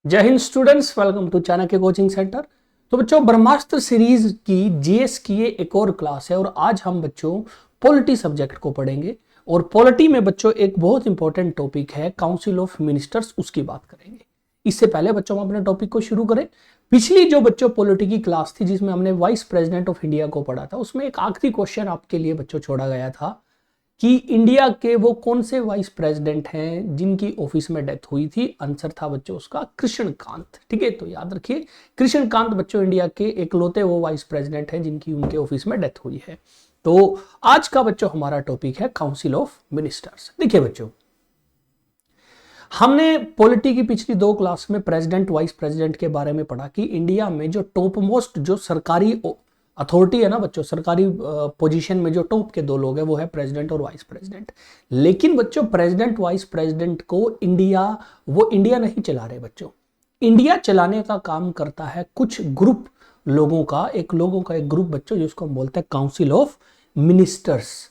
जय Hind students, welcome to Chanakya coaching centre. तो बच्चों, ब्रह्मास्त्र सीरीज की जीएस की ये एक और क्लास है और आज हम बच्चों पॉलिटी सब्जेक्ट को पढ़ेंगे। और पॉलिटी में बच्चों एक बहुत इंपॉर्टेंट टॉपिक है काउंसिल ऑफ मिनिस्टर्स, उसकी बात करेंगे। इससे पहले बच्चों हम अपने टॉपिक को शुरू करें। पिछली जो बच्चों पॉलिटी की क्लास थी जिसमें हमने वाइस प्रेसिडेंट ऑफ इंडिया को पढ़ा था, उसमें एक आखिरी क्वेश्चन आपके लिए बच्चों छोड़ा गया था कि इंडिया के वो कौन से वाइस प्रेसिडेंट हैं जिनकी ऑफिस में डेथ हुई थी। आंसर था बच्चों उसका कृष्णकांत। ठीक है, तो याद रखिए कृष्णकांत बच्चों इंडिया के एकलौते वो वाइस प्रेसिडेंट हैं जिनकी उनके ऑफिस में डेथ हुई है। तो आज का बच्चों हमारा टॉपिक है काउंसिल ऑफ मिनिस्टर्स। देखिए बच्चों, हमने पॉलिटी की पिछली दो क्लास में प्रेसिडेंट वाइस प्रेसिडेंट के बारे में पढ़ा कि इंडिया में जो टॉप मोस्ट जो सरकारी अथॉरिटी है ना बच्चों, सरकारी पोजीशन में जो टॉप के दो लोग हैं वो है प्रेसिडेंट और वाइस प्रेसिडेंट। लेकिन बच्चों प्रेसिडेंट वाइस प्रेसिडेंट को इंडिया नहीं चला रहे बच्चों। इंडिया चलाने का काम करता है कुछ ग्रुप लोगों का एक ग्रुप बच्चों, जिसको हम बोलते हैं काउंसिल ऑफ मिनिस्टर्स।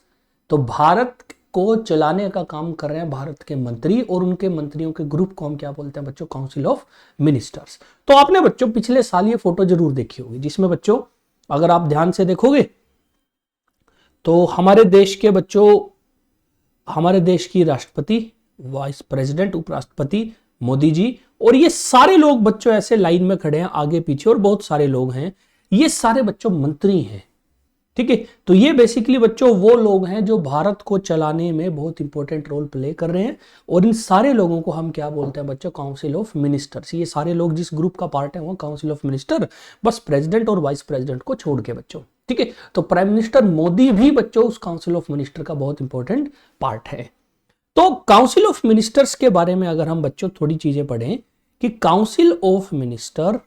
तो भारत को चलाने का काम कर रहे हैं भारत के मंत्री और उनके मंत्रियों के ग्रुप को हम क्या बोलते हैं बच्चों, काउंसिल ऑफ मिनिस्टर्स। तो आपने बच्चों पिछले साल ये फोटो जरूर देखी होगी जिसमें बच्चों अगर आप ध्यान से देखोगे तो हमारे देश की राष्ट्रपति, वाइस प्रेसिडेंट, उपराष्ट्रपति मोदी जी, और ये सारे लोग बच्चों ऐसे लाइन में खड़े हैं आगे पीछे और बहुत सारे लोग हैं। ये सारे बच्चों मंत्री हैं। ठीक है, तो ये बेसिकली बच्चों वो लोग हैं जो भारत को चलाने में बहुत इंपॉर्टेंट रोल प्ले कर रहे हैं और इन सारे लोगों को हम क्या बोलते हैं बच्चों, काउंसिल ऑफ मिनिस्टर्स। ये सारे लोग जिस ग्रुप का पार्ट है वो काउंसिल ऑफ मिनिस्टर, बस प्रेसिडेंट और वाइस प्रेसिडेंट को छोड़ के बच्चों। ठीक है, तो प्राइम मिनिस्टर मोदी भी बच्चों उस काउंसिल ऑफ मिनिस्टर का बहुत इंपॉर्टेंट पार्ट है। तो काउंसिल ऑफ मिनिस्टर्स के बारे में अगर हम बच्चों थोड़ी चीजें पढ़ें कि council of minister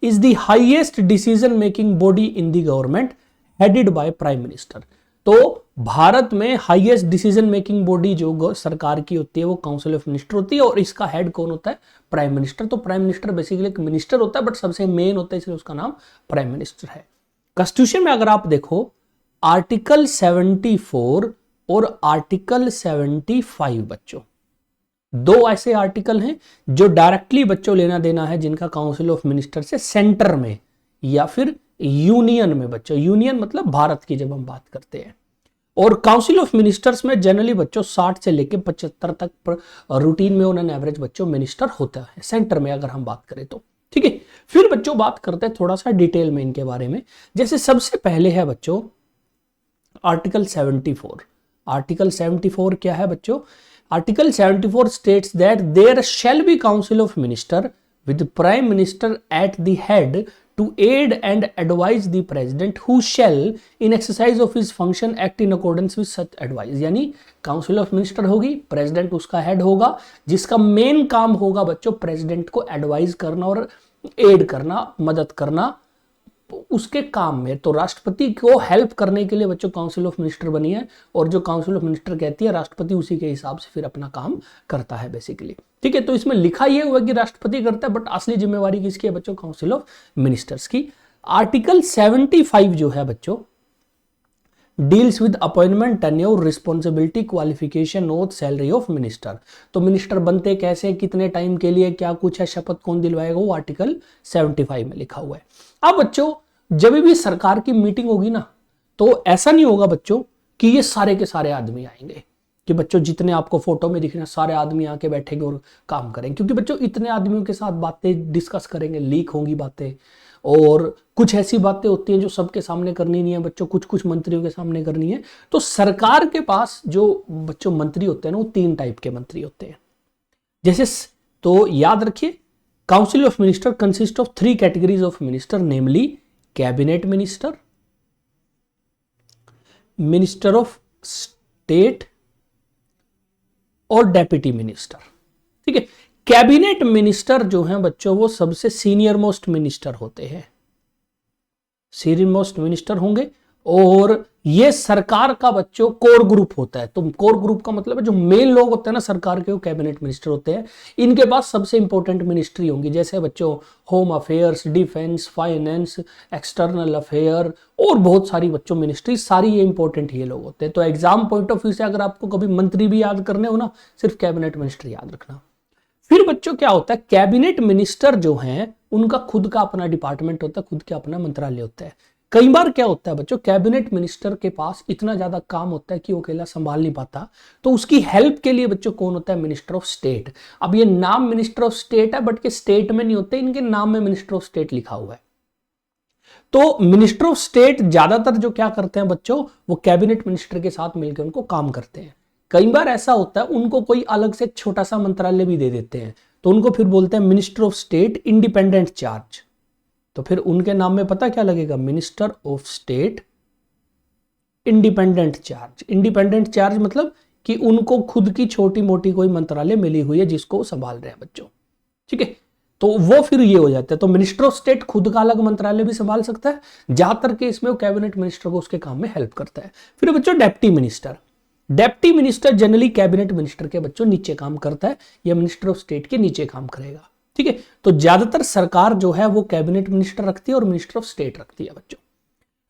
is the highest decision making body in the government headed by prime minister। तो भारत में हाईएस्ट डिसीजन मेकिंग बॉडी जो सरकार की होती है वो काउंसिल ऑफ मिनिस्टर होती है और इसका हेड कौन होता है, प्राइम मिनिस्टर। तो प्राइम मिनिस्टर बेसिकली एक मिनिस्टर होता है बट सबसे मेन होता है इसलिए उसका नाम प्राइम मिनिस्टर है। कॉन्स्टिट्यूशन में अगर आप देखो आर्टिकल 74 और आर्टिकल 75 बच्चों, दो ऐसे आर्टिकल हैं जो डायरेक्टली बच्चों लेना देना है जिनका काउंसिल ऑफ मिनिस्टर से सेंटर में या फिर यूनियन में बच्चों, यूनियन मतलब भारत की जब हम बात करते हैं। और काउंसिल ऑफ मिनिस्टर्स में जनरली बच्चों 60 से लेकर 75 तक रूटीन में ऑन एवरेज बच्चों मिनिस्टर होता है सेंटर में अगर हम बात करें तो। ठीक है, फिर बच्चों बात करते हैं थोड़ा सा डिटेल में इनके बारे में। जैसे सबसे पहले है बच्चों आर्टिकल 74। आर्टिकल 74 क्या है बच्चों? Article 74 states that there shall be council of minister with prime minister at the head to aid and advise the president who shall in exercise of his function act in accordance with such advice। यानी council of minister होगी, president उसका head होगा जिसका main काम होगा बच्चों president को advise करना और एड करना, मदद करना उसके काम में। तो राष्ट्रपति को हेल्प करने के लिए बच्चों काउंसिल ऑफ मिनिस्टर बनी है और जो काउंसिल ऑफ मिनिस्टर कहती है राष्ट्रपति उसी के हिसाब से फिर अपना काम करता है बेसिकली। ठीक है, तो इसमें लिखा ये हुआ कि राष्ट्रपति करता है बट असली जिम्मेवारी किसकी है बच्चों, काउंसिल ऑफ मिनिस्टर्स की। आर्टिकल 75 जो है बच्चों deals with appointment, tenure, responsibility, qualification, oath, salary of minister. तो मिनिस्टर बनते कैसे, कितने टाइम के लिए, क्या कुछ है, शपथ कौन दिलवाएगा, वो आर्टिकल 75 में लिखा हुआ है। अब बच्चों जब भी सरकार की मीटिंग होगी ना तो ऐसा नहीं होगा बच्चों कि ये सारे के सारे आदमी आएंगे कि बच्चों जितने आपको फोटो में दिख रहे हैं सारे आदमी आके बैठेंगे और काम करेंगे, क्योंकि बच्चों इतने आदमियों के साथ बातें डिस्कस करेंगे, लीक होंगी बातें और कुछ ऐसी बातें होती हैं जो सबके सामने करनी नहीं है बच्चों, कुछ कुछ मंत्रियों के सामने करनी है। तो सरकार के पास जो बच्चों मंत्री होते हैं ना वो 3 टाइप के मंत्री होते हैं। जैसे तो याद रखिए council of minister consist of 3 categories of minister, namely cabinet minister, minister of state और डेप्यूटी मिनिस्टर। ठीक है, कैबिनेट मिनिस्टर जो हैं बच्चों वो सबसे सीनियर मोस्ट मिनिस्टर होते हैं, सीनियर मोस्ट मिनिस्टर होंगे और ये सरकार का बच्चों कोर ग्रुप होता है। तो कोर ग्रुप का मतलब है जो मेन लोग होते हैं ना सरकार के, वो कैबिनेट मिनिस्टर होते हैं। इनके पास सबसे इंपॉर्टेंट मिनिस्ट्री होंगी जैसे बच्चों home affairs, defence, finance, external affair और बहुत सारी बच्चों मिनिस्ट्री, सारी ये इंपॉर्टेंट ये लोग होते हैं। तो एग्जाम पॉइंट ऑफ व्यू से अगर आपको कभी मंत्री भी याद करने हो ना सिर्फ कैबिनेट मिनिस्टर याद रखना। फिर बच्चों क्या होता है, कैबिनेट मिनिस्टर जो हैं उनका खुद का अपना डिपार्टमेंट होता है, खुद का अपना मंत्रालय होता है। कई बार क्या होता है बच्चों, कैबिनेट मिनिस्टर के पास इतना ज्यादा काम होता है कि वो अकेला संभाल नहीं पाता, तो उसकी हेल्प के लिए बच्चों कौन होता है, मिनिस्टर ऑफ स्टेट। अब ये नाम मिनिस्टर ऑफ स्टेट है, बट के स्टेट में नहीं होते, इनके नाम में मिनिस्टर ऑफ स्टेट लिखा हुआ है। तो मिनिस्टर ऑफ स्टेट ज्यादातर जो क्या करते हैं बच्चों, वो कैबिनेट मिनिस्टर के साथ मिलकर उनको काम करते हैं। कई बार ऐसा होता है उनको कोई अलग से छोटा सा मंत्रालय भी दे देते हैं, तो उनको फिर बोलते हैं minister of state independent charge. तो फिर उनके नाम में पता क्या लगेगा, minister of state independent charge. Independent charge मतलब कि उनको खुद की छोटी मोटी कोई मंत्रालय मिली हुई है जिसको संभाल रहे हैं बच्चों, ठीक है। तो वो फिर ये हो जाता है, तो मिनिस्टर ऑफ स्टेट खुद का अलग मंत्रालय भी संभाल सकता है, ज्यादातर केस में वो कैबिनेट मिनिस्टर को उसके काम में हेल्प करता है। फिर बच्चों deputy minister, deputy minister generally cabinet minister के बच्चों नीचे काम करता है, या मिनिस्टर ऑफ स्टेट के नीचे काम करेगा, ठीक है। तो ज्यादातर सरकार जो है वो कैबिनेट मिनिस्टर रखती है और मिनिस्टर ऑफ स्टेट रखती है बच्चों।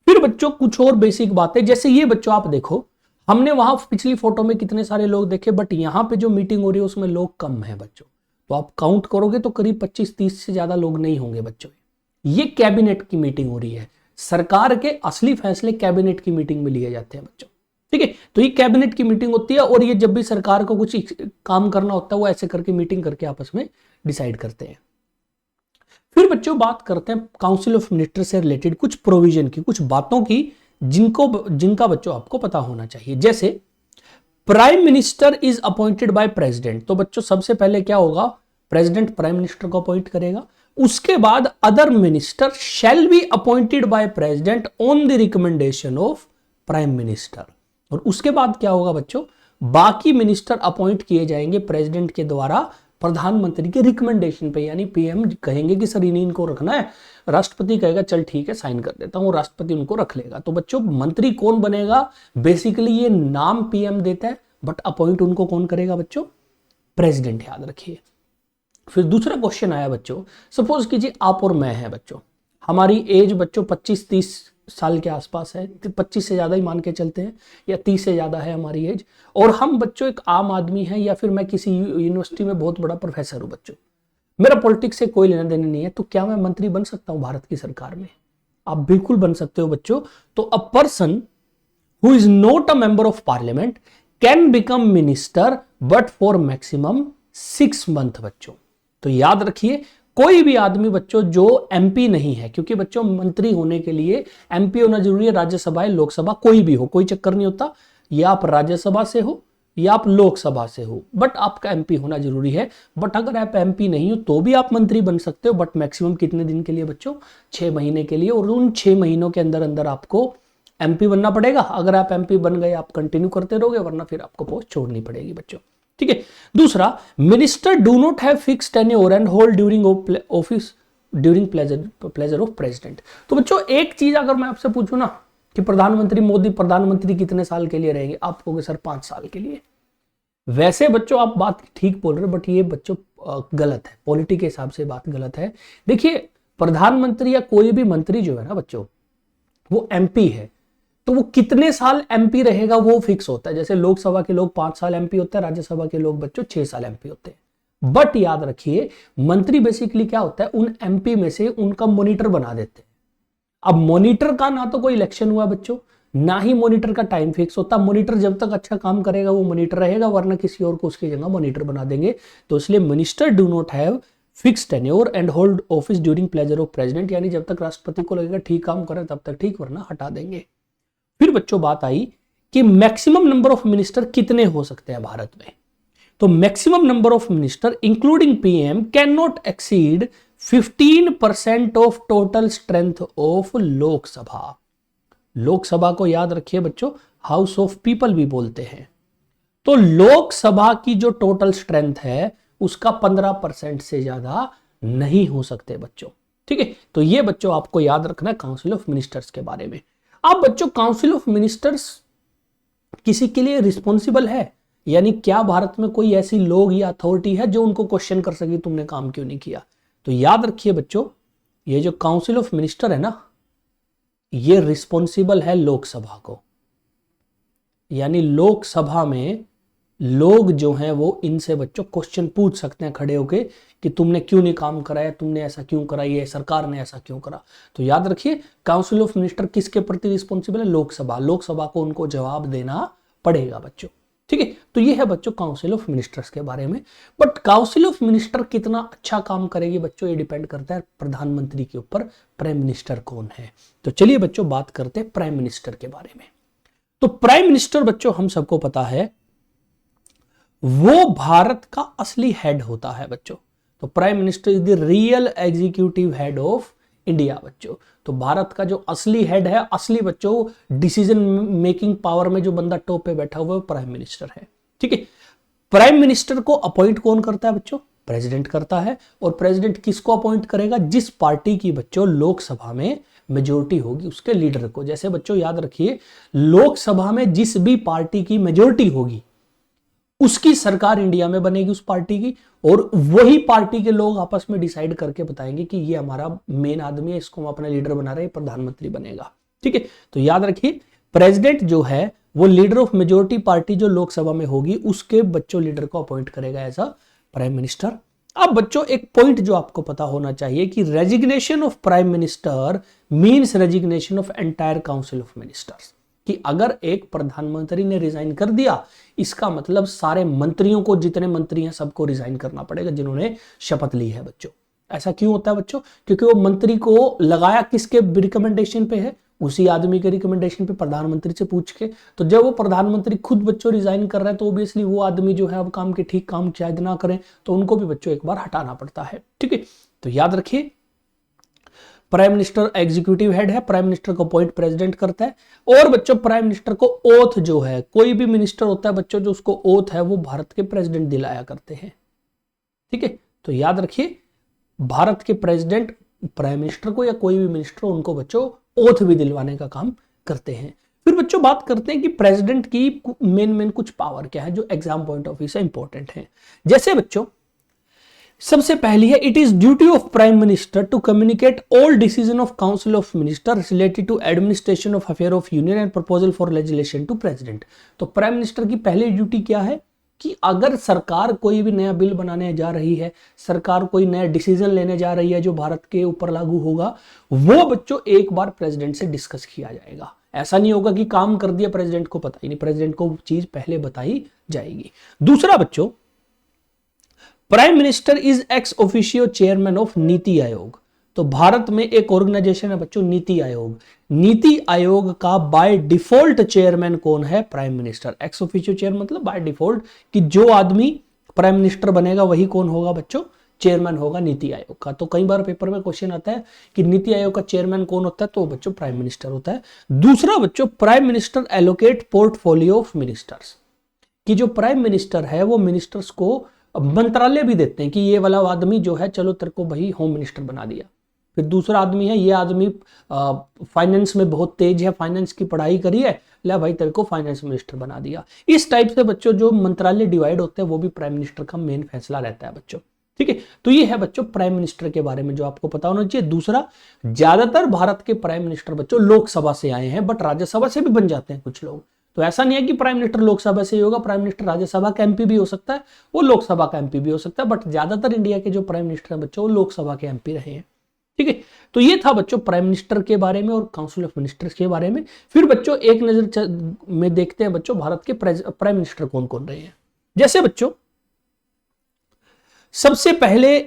फिर बच्चों कुछ और बेसिक बातें, जैसे ये बच्चों आप देखो, हमने वहां पिछली फोटो में कितने सारे लोग देखे, बट यहां पे जो मीटिंग हो रही है उसमें लोग कम है बच्चों। तो आप काउंट करोगे तो करीब 25-30 से ज्यादा लोग नहीं होंगे बच्चों। ये कैबिनेट की मीटिंग हो रही है, सरकार के असली फैसले कैबिनेट की मीटिंग में लिए जाते हैं बच्चों, ठीक है। तो ये कैबिनेट की मीटिंग होती है, और ये जब भी सरकार को कुछ काम करना होता है वो ऐसे करके मीटिंग करके आपस में डिसाइड करते हैं। फिर बच्चों बात करते हैं काउंसिल ऑफ मिनिस्टर से रिलेटेड कुछ प्रोविजन की, कुछ बातों की जिनका बच्चों आपको पता होना चाहिए। जैसे prime minister is appointed by president, तो बच्चों सबसे पहले क्या होगा, प्रेसिडेंट प्राइम मिनिस्टर को अपॉइंट करेगा। उसके बाद other minister shall be appointed by president on the recommendation of prime minister. और उसके बाद क्या होगा बच्चों, बाकी मिनिस्टर अपॉइंट किए जाएंगे प्रेसिडेंट के द्वारा प्रधानमंत्री के रिकमेंडेशन पे, यानी पीएम कहेंगे कि सर इनको रखना है, राष्ट्रपति कहेगा चल ठीक है साइन कर देता हूं, राष्ट्रपति उनको रख लेगा। तो बच्चों मंत्री कौन बनेगा, बेसिकली ये नाम पीएम देता है, बट अपॉइंट उनको कौन करेगा बच्चों, प्रेसिडेंट, याद रखिए। फिर दूसरा क्वेश्चन आया बच्चों, सपोज कीजिए आप और मैं है बच्चों, हमारी एज बच्चों 25-30 साल के आसपास है, 25 से ज्यादा ही मान के चलते हैं, या 30 से ज्यादा है हमारी एज, और हम बच्चों एक आम आदमी है, या फिर मैं किसी यूनिवर्सिटी में बहुत बड़ा प्रोफेसर हूं बच्चों, मेरा पॉलिटिक्स से कोई लेना देना नहीं है, तो क्या मैं मंत्री बन सकता हूं भारत की सरकार में? आप बिल्कुल बन सकते हो बच्चों। तो a person who is not a member of parliament can become minister but for maximum 6 month बच्चों। तो याद रखिए, कोई भी आदमी बच्चों जो एमपी नहीं है, क्योंकि बच्चों मंत्री होने के लिए एमपी होना जरूरी है, राज्यसभा या लोकसभा कोई भी हो, कोई चक्कर नहीं होता, या आप राज्यसभा से हो या आप लोकसभा से हो, बट आपका एमपी होना जरूरी है। बट अगर आप एमपी नहीं हो तो भी आप मंत्री बन सकते हो, बट मैक्सिमम कितने दिन के लिए बच्चों, 6 महीने के लिए, और उन 6 महीनों के अंदर अंदर आपको एमपी बनना पड़ेगा। अगर आप एमपी बन गए आप कंटिन्यू करते रहोगे, वरना फिर आपको पोस्ट छोड़नी पड़ेगी बच्चों, ठीक है। दूसरा, minister do not have fixed tenure and hold during office during pleasure of president. तो बच्चों एक चीज अगर मैं आपसे पूछूं ना कि प्रधानमंत्री मोदी प्रधानमंत्री कितने साल के लिए रहेंगे, आप कहोगे सर 5 साल के लिए। वैसे बच्चों आप बात ठीक बोल रहे हो, बट ये बच्चों गलत है, पॉलिटी के हिसाब से बात गलत है। देखिए प्रधानमंत्री या कोई भी मंत्री जो है ना बच्चों, वो एमपी है, तो वो कितने साल एमपी रहेगा वो फिक्स होता है। जैसे लोकसभा के लोग 5 साल एमपी होते हैं, राज्यसभा के लोग बच्चों 6 साल एमपी होते हैं। बट याद रखिए, मंत्री बेसिकली क्या होता है, उन एमपी में से उनका मॉनिटर बना देते हैं। अब मॉनिटर का ना तो कोई इलेक्शन हुआ बच्चों, ना ही मॉनिटर का टाइम फिक्स होता। मॉनिटर जब तक अच्छा काम करेगा वो मॉनिटर रहेगा, वरना किसी और को उसकी जगह मॉनिटर बना देंगे। तो इसलिए minister do not have fix tenure and hold office during pleasure of president, यानी जब तक राष्ट्रपति को लगेगा ठीक काम करे तब तक ठीक, वरना हटा देंगे। फिर बच्चों बात आई कि मैक्सिमम नंबर ऑफ मिनिस्टर कितने हो सकते हैं भारत में। तो maximum number of minister including PM can not exceed 15% of total strength of Lok Sabha. Lok Sabha को याद रखिए बच्चों, हाउस ऑफ पीपल भी बोलते हैं। तो लोकसभा की जो टोटल स्ट्रेंथ है उसका 15% से ज्यादा नहीं हो सकते बच्चों, ठीक है। तो ये बच्चों आपको याद रखना है काउंसिल ऑफ मिनिस्टर्स के बारे में। अब बच्चों काउंसिल ऑफ मिनिस्टर्स किसी के लिए रिस्पॉन्सिबल है, यानी क्या भारत में कोई ऐसी लोग या अथॉरिटी है जो उनको क्वेश्चन कर सके तुमने काम क्यों नहीं किया? तो याद रखिए बच्चों, ये जो काउंसिल ऑफ मिनिस्टर है ना, ये रिस्पॉन्सिबल है लोकसभा को, यानी लोकसभा में लोग जो हैं वो इनसे बच्चों क्वेश्चन पूछ सकते हैं खड़े होके कि तुमने क्यों नहीं काम कराया, तुमने ऐसा क्यों करा, ये सरकार ने ऐसा क्यों करा। तो याद रखिए काउंसिल ऑफ मिनिस्टर किसके प्रति रिस्पॉन्सिबल है, लोकसभा। लोकसभा को उनको जवाब देना पड़ेगा बच्चों, ठीक है। तो ये है बच्चों काउंसिल ऑफ मिनिस्टर्स के बारे में। बट काउंसिल ऑफ मिनिस्टर कितना अच्छा काम करेगी बच्चों, ये डिपेंड करता है प्रधानमंत्री के ऊपर, प्राइम मिनिस्टर कौन है। तो चलिए बच्चों बात करते हैं प्राइम मिनिस्टर के बारे में। तो प्राइम मिनिस्टर बच्चों हम सबको पता है वो भारत का असली हेड होता है बच्चों। तो prime minister is the real executive head of India बच्चों। तो भारत का जो असली हेड है, असली बच्चों डिसीजन मेकिंग पावर में जो बंदा टॉप पे बैठा हुआ है वो प्राइम मिनिस्टर है, ठीक है। प्राइम मिनिस्टर को अपॉइंट कौन करता है बच्चों, प्रेसिडेंट करता है। और प्रेसिडेंट किसको अपॉइंट करेगा, जिस पार्टी की बच्चों लोकसभा में मेजोरिटी होगी उसके लीडर को। जैसे बच्चों याद रखिए लोकसभा में जिस भी पार्टी की मेजोरिटी होगी उसकी सरकार इंडिया में बनेगी उस पार्टी की, और वही पार्टी के लोग आपस में डिसाइड करके बताएंगे कि ये हमारा मेन आदमी है, इसको हम अपना लीडर बना रहे हैं, प्रधानमंत्री बनेगा, ठीक है। तो याद रखिए प्रेसिडेंट जो है वो लीडर ऑफ मेजोरिटी पार्टी जो लोकसभा में होगी उसके बच्चों लीडर को अपॉइंट करेगा एज अ प्राइम मिनिस्टर। अब बच्चों एक पॉइंट जो आपको पता होना चाहिए कि resignation of prime minister means resignation of entire council of ministers. कि अगर एक प्रधानमंत्री ने रिजाइन कर दिया इसका मतलब सारे मंत्रियों को, जितने मंत्री हैं सबको रिजाइन करना पड़ेगा जिन्होंने शपथ ली है बच्चों। ऐसा क्यों होता है बच्चों, क्योंकि वो मंत्री को लगाया किसके रिकमेंडेशन पे है, उसी आदमी के रिकमेंडेशन पे, प्रधानमंत्री से पूछ के। तो जब वो प्रधानमंत्री खुद बच्चों रिजाइन कर रहे हैं तो ऑब्वियसली वो आदमी जो है अब काम के ठीक काम शायद ना करें, तो उनको भी बच्चों एक बार हटाना पड़ता है, ठीक है। तो याद रखिए प्राइम मिनिस्टर एग्जीक्यूटिव हेड है, प्राइम मिनिस्टर को अपॉइंट प्रेसिडेंट करता है। और बच्चों प्राइम मिनिस्टर को ओथ जो है, कोई भी मिनिस्टर होता है बच्चों जो उसको ओथ है वो भारत के प्रेसिडेंट दिलाया करते हैं, ठीक है। तो याद रखिए भारत के प्रेसिडेंट प्राइम मिनिस्टर को या कोई भी मिनिस्टर उनको बच्चों ओथ भी दिलवाने का काम करते हैं। फिर बच्चों बात करते हैं कि प्रेसिडेंट की मेन कुछ पावर क्या है जो एग्जाम पॉइंट ऑफ व्यू से इंपॉर्टेंट है। जैसे बच्चों सबसे पहली है, it is duty of prime minister to communicate all decision of council of ministers related to administration of affair of union and proposal for legislation to president. तो prime minister की पहली ड्यूटी क्या है कि अगर सरकार कोई भी नया बिल बनाने जा रही है, सरकार कोई नया डिसीजन लेने जा रही है जो भारत के ऊपर लागू होगा, वो बच्चों एक बार प्रेसिडेंट से डिस्कस किया जाएगा। ऐसा नहीं होगा कि काम कर दिया प्रेसिडेंट को पता ही नहीं, प्रेसिडेंट को चीज पहले बताई जाएगी। दूसरा बच्चों prime minister is ex officio chairman of NITI Aayog. तो भारत में एक ऑर्गेनाइजेशन है बच्चों नीति आयोग। नीति आयोग का बाय डिफॉल्ट चेयरमैन कौन है, prime minister. Ex officio chairman मतलब बाय डिफॉल्ट कि जो आदमी प्राइम मिनिस्टर बनेगा वही कौन होगा बच्चों, चेयरमैन होगा नीति आयोग का। तो कई बार पेपर में क्वेश्चन आता है कि नीति आयोग का चेयरमैन कौन होता है, तो बच्चों प्राइम मिनिस्टर होता है। दूसरा बच्चों prime minister allocate portfolio of ministers, कि जो प्राइम मिनिस्टर है वो मिनिस्टर्स को मंत्रालय भी देते हैं कि ये वाला आदमी जो है चलो तेरे को भाई होम मिनिस्टर बना दिया। फिर दूसरा आदमी है, ये आदमी फाइनेंस में बहुत तेज है, फाइनेंस की पढ़ाई करी है, ले भाई तेरे को फाइनेंस मिनिस्टर बना दिया। इस टाइप से बच्चों जो मंत्रालय डिवाइड होते हैं वो भी प्राइम मिनिस्टर का मेन फैसला रहता है बच्चों, ठीक है। तो ये है बच्चों प्राइम मिनिस्टर के बारे में जो आपको पता होना चाहिए। दूसरा, ज्यादातर भारत के प्राइम मिनिस्टर बच्चों लोकसभा से आए हैं, बट राज्यसभा से भी बन जाते हैं कुछ लोग। तो ऐसा नहीं है कि प्राइम मिनिस्टर लोकसभा से ही होगा, प्राइम मिनिस्टर राज्यसभा का एमपी भी हो सकता है, वो लोकसभा का एमपी भी हो सकता है, बट ज्यादातर इंडिया के जो प्राइम मिनिस्टर हैं बच्चों वो लोकसभा के एमपी रहे हैं, ठीक है। तो ये था बच्चों प्राइम मिनिस्टर के बारे में और काउंसिल ऑफ मिनिस्टर्स के बारे में। फिर बच्चों एक नजर में देखते हैं बच्चों भारत के प्राइम मिनिस्टर कौन कौन रहे हैं। जैसे बच्चों सबसे पहले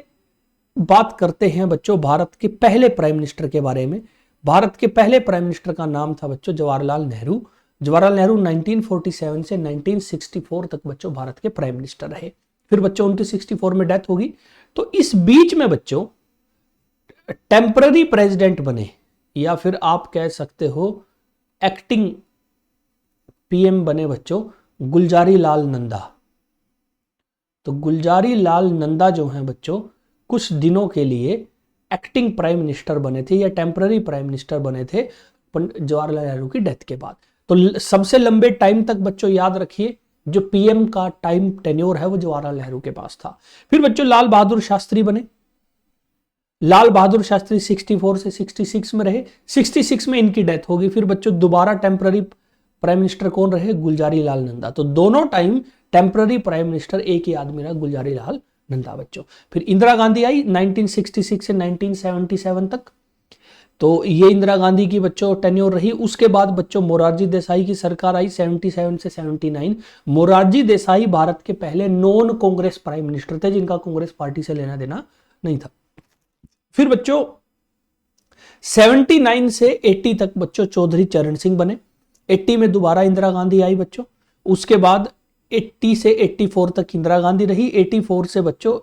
बात करते हैं बच्चों भारत के पहले प्राइम मिनिस्टर के बारे में। भारत के पहले प्राइम मिनिस्टर का नाम था बच्चों जवाहरलाल नेहरू। जवाहरलाल नेहरू 1947 से 1964 तक बच्चों भारत के प्राइम मिनिस्टर रहे। फिर बच्चों उनकी 64 में डेथ होगी। तो इस बीच में बच्चों टेम्पररी प्रेसिडेंट बने, या फिर आप कह सकते हो एक्टिंग पीएम बने बच्चों गुलजारी लाल नंदा। तो गुलजारी लाल नंदा जो हैं बच्चों कुछ दिनों के लिए एक्टिंग प्राइम मिनिस्टर बने थे या टेम्पररी प्राइम मिनिस्टर बने थे जवाहरलाल नेहरू की डेथ के बाद। तो सबसे लंबे टाइम तक बच्चों याद रखिए जो पीएम का टाइम टेन्योर है वो जवाहरलाल नेहरू के पास था। फिर बच्चों लाल बहादुर शास्त्री बने। लाल बहादुर शास्त्री 64 से 66 में रहे, 66 में इनकी डेथ होगी। फिर बच्चों दोबारा टेम्पररी प्राइम मिनिस्टर कौन रहे, गुलजारी लाल नंदा। तो दोनों टाइम टेम्पररी प्राइम मिनिस्टर एक ही आदमी रहा, गुलजारी लाल नंदा बच्चों। फिर इंदिरा गांधी आई 1966 से 1977 तक, तो ये इंदिरा गांधी की बच्चों टेन्योर रही। उसके बाद बच्चों मोरारजी देसाई की सरकार आई 77 से 79। मोरारजी देसाई भारत के पहले नॉन कांग्रेस प्राइम मिनिस्टर थे, जिनका कांग्रेस पार्टी से लेना देना नहीं था। फिर बच्चों 79 से 80 तक बच्चों चौधरी चरण सिंह बने। 80 में दोबारा इंदिरा गांधी आई बच्चों। उसके बाद 80 से 84 तक इंदिरा गांधी रही। 84 से बच्चों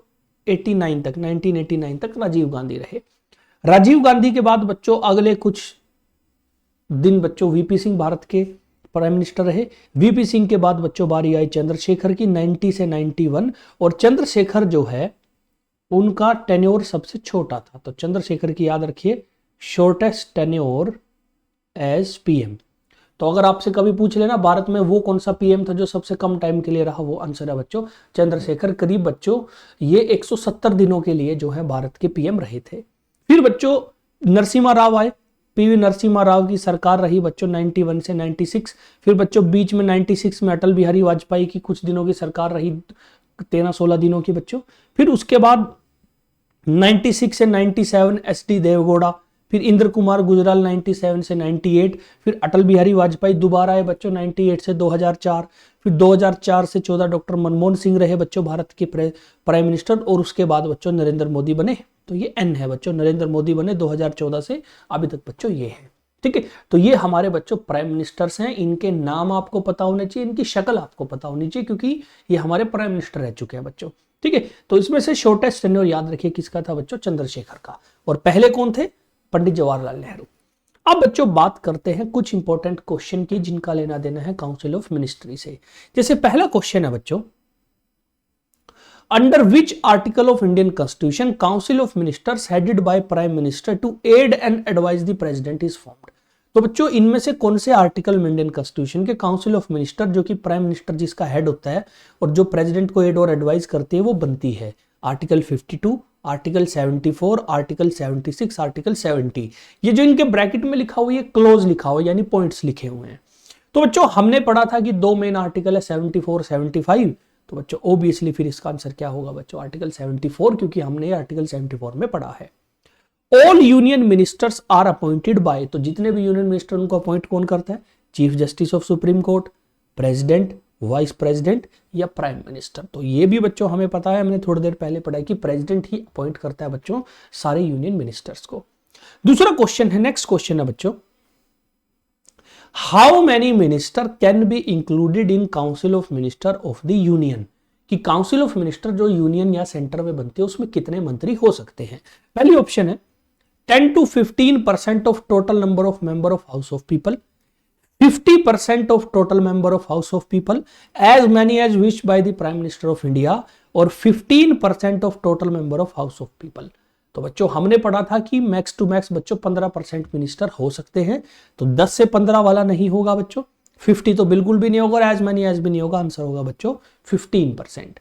89 तक 1989 तक राजीव गांधी रहे। राजीव गांधी के बाद बच्चों अगले कुछ दिन बच्चों वीपी सिंह भारत के प्राइम मिनिस्टर रहे। वीपी सिंह के बाद बच्चों बारी आई चंद्रशेखर की 90 से 91, और चंद्रशेखर जो है उनका टेन्योर सबसे छोटा था, तो चंद्रशेखर की याद रखिए, शॉर्टेस्ट टेन्योर एज पीएम। तो अगर आपसे कभी पूछ लेना भारत में वो कौन सा पीएम था जो सबसे कम टाइम के लिए रहा, वो आंसर है बच्चों चंद्रशेखर। करीब बच्चों ये 170 दिनों के लिए जो है भारत के पीएम रहे थे। फिर बच्चों नरसिम्हा राव आए, पीवी नरसिम्हा राव की सरकार रही बच्चों 91 से 96। फिर बच्चों बीच में 96 में अटल बिहारी वाजपेयी की कुछ दिनों की सरकार रही, 13-16 दिनों की बच्चों। फिर उसके बाद 96 से 97 एसडी देवगौड़ा। फिर इंद्र कुमार गुजराल 97 से 98। फिर अटल बिहारी वाजपेयी दोबारा आए बच्चों 98 से 2004। फिर 2004 से 14 डॉक्टर मनमोहन सिंह रहे बच्चों भारत के प्राइम मिनिस्टर, और उसके बाद बच्चों नरेंद्र मोदी बने। तो ये एन है बच्चों, नरेंद्र मोदी बने 2014 से अभी तक बच्चों ये है। ठीक है, तो ये हमारे बच्चों प्राइम मिनिस्टर्स हैं। इनके नाम आपको पता होने चाहिए, इनकी शक्ल आपको पता होनी चाहिए, क्योंकि ये हमारे प्राइम मिनिस्टर रह चुके हैं बच्चों। ठीक है, तो इसमें से शॉर्टेस्ट टेन्योर याद रखिए किसका था बच्चों, चंद्रशेखर का। और पहले कौन थे, पंडित जवाहरलाल नेहरू। अब बच्चों बात करते हैं कुछ इंपॉर्टेंट क्वेश्चन की जिनका लेना देना है काउंसिल ऑफ मिनिस्ट्री से। जैसे पहला क्वेश्चन है बच्चों, under which article of Indian constitution council of ministers headed by prime minister to aid and advise the president is formed. तो बच्चों इनमें से कौन से आर्टिकल में इंडियन कॉन्स्टिट्यूशन के काउंसिल ऑफ मिनिस्टर, जो कि प्राइम मिनिस्टर जिसका हेड होता है और जो प्रेसिडेंट को एड और एडवाइज करती है, वो बनती है। Article 52, article 74, article 76, article 70। ये जो इनके ब्रैकेट में लिखा हुआ है क्लोज लिखा हुआ है, यानी पॉइंट्स लिखे हुए हैं। तो बच्चों हमने पढ़ा था कि दो मेन आर्टिकल है 74, 75। तो बच्चों ओबियसली फिर इसका आंसर क्या होगा बच्चों, आर्टिकल 74, क्योंकि हमने आर्टिकल 74 में पढ़ा है। All union ministers are appointed by, तो जितने भी यूनियन मिनिस्टर उनको अपॉइंट कौन करता है, chief justice of supreme court, president, vice president या प्राइम मिनिस्टर। तो ये भी बच्चों हमें पता है, हमने थोड़ी देर पहले पढ़ा है कि प्रेसिडेंट ही अपॉइंट करता है बच्चों सारे यूनियन मिनिस्टर्स को। दूसरा क्वेश्चन है, नेक्स्ट क्वेश्चन है बच्चों, how many minister can be included in council of minister of the union, कि काउंसिल ऑफ मिनिस्टर जो यूनियन या सेंटर में बनते हैं उसमें कितने मंत्री हो सकते हैं। पहली ऑप्शन है 10 to 15% of total number of member of house of people, 50% of total member of House of People, as many as wished by the Prime Minister of India, और 15% of total member of House of People। तो बच्चों हमने पढ़ा था कि max to max बच्चों 15% minister हो सकते हैं, तो 10 से 15 वाला नहीं होगा बच्चों, 50 तो बिल्कुल भी नहीं होगा, एज मैनी एज भी नहीं होगा, आंसर होगा बच्चों 15%।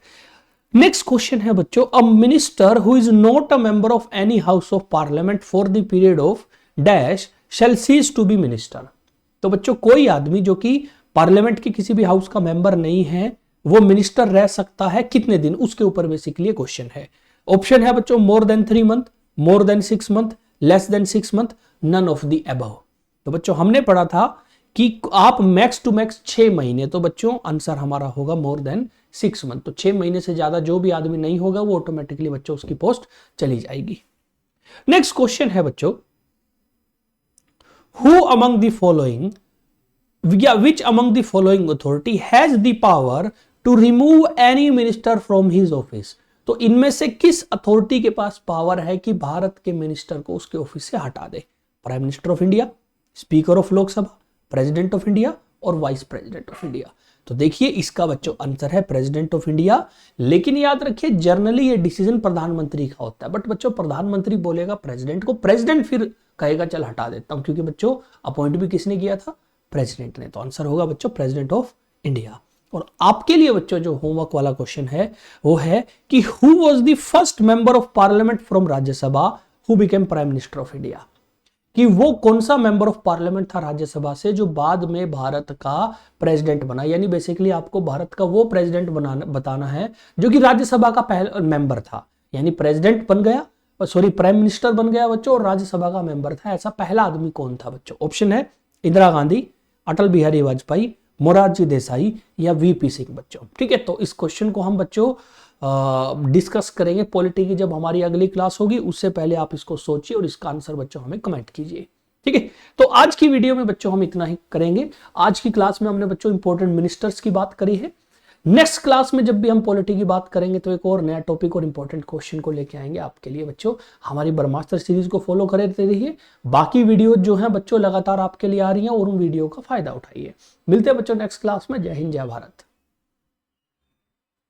नेक्स्ट क्वेश्चन है बच्चों, a minister who is not a member of any house of parliament for the period of dash shall cease to be minister. तो बच्चों कोई आदमी जो कि पार्लियामेंट के किसी भी हाउस का मेंबर नहीं है, वो मिनिस्टर रह सकता है कितने दिन, उसके ऊपर बेसिकली क्वेश्चन है। ऑप्शन है बच्चों more than 3 month, more than 6 month, less than 6 month, none of the above. तो बच्चों हमने पढ़ा था कि आप मैक्स टू मैक्स 6 महीने, तो बच्चों आंसर हमारा होगा मोर देन 6 मंथ। तो 6 महीने से ज्यादा जो भी आदमी नहीं होगा वो ऑटोमेटिकली बच्चों उसकी पोस्ट चली जाएगी। नेक्स्ट क्वेश्चन है बच्चों, who among the following, which among the following authority has the power to remove any minister from his office। तो इनमें से किस अथॉरिटी के पास पावर है कि भारत के मिनिस्टर को उसके ऑफिस से हटा दे, prime minister of India, speaker of Lok Sabha, president of India और वाइस प्रेसिडेंट ऑफ इंडिया। तो देखिए इसका बच्चों आंसर है प्रेसिडेंट ऑफ इंडिया। लेकिन याद रखिए जनरली ये डिसीजन प्रधानमंत्री का होता है, बट बच्चों प्रधानमंत्री बोलेगा प्रेसिडेंट को, प्रेसिडेंट फिर कहेगा चल हटा देता हूं, क्योंकि बच्चों अपॉइंट भी किसने किया था, प्रेसिडेंट ने। तो आंसर होगा बच्चों प्रेसिडेंट ऑफ इंडिया। और आपके लिए बच्चों जो होमवर्क वाला क्वेश्चन है वो है कि who was the first member of parliament from Rajya Sabha who became prime minister of India. कि वो कौन सा मेंबर ऑफ पार्लियामेंट था राज्यसभा से जो बाद में भारत का प्रेसिडेंट बना। यानी बेसिकली आपको भारत का वो प्रेसिडेंट बताना है जो कि राज्यसभा का पहला मेंबर था। यानी प्रेसिडेंट बन गया, सॉरी प्राइम मिनिस्टर बन गया बच्चों, और राज्यसभा का मेंबर था। ऐसा पहला आदमी कौन था बच्चों? ऑप्शन है इंदिरा गांधी, अटल बिहारी वाजपेयी, मोरारजी देसाई या वीपी सिंह बच्चों। ठीक है, तो इस क्वेश्चन को हम बच्चों डिस्कस करेंगे पॉलिटी की जब हमारी अगली क्लास होगी। उससे पहले आप इसको सोचिए और इसका आंसर बच्चों हमें कमेंट कीजिए। ठीक है, तो आज की वीडियो में बच्चों हम इतना ही करेंगे। आज की क्लास में हमने बच्चों इंपॉर्टेंट मिनिस्टर्स की बात करी है। नेक्स्ट क्लास में जब भी हम पॉलिटी की बात करेंगे तो एक और नया टॉपिक और इंपॉर्टेंट क्वेश्चन को लेके आएंगे आपके लिए बच्चों। हमारी ब्रह्मास्त्र सीरीज को फॉलो करते रहिए। बाकी वीडियो जो है बच्चों लगातार आपके लिए आ रही हैं और उन वीडियो का फायदा उठाइए। मिलते हैं बच्चों नेक्स्ट क्लास में। जय हिंद, जय भारत।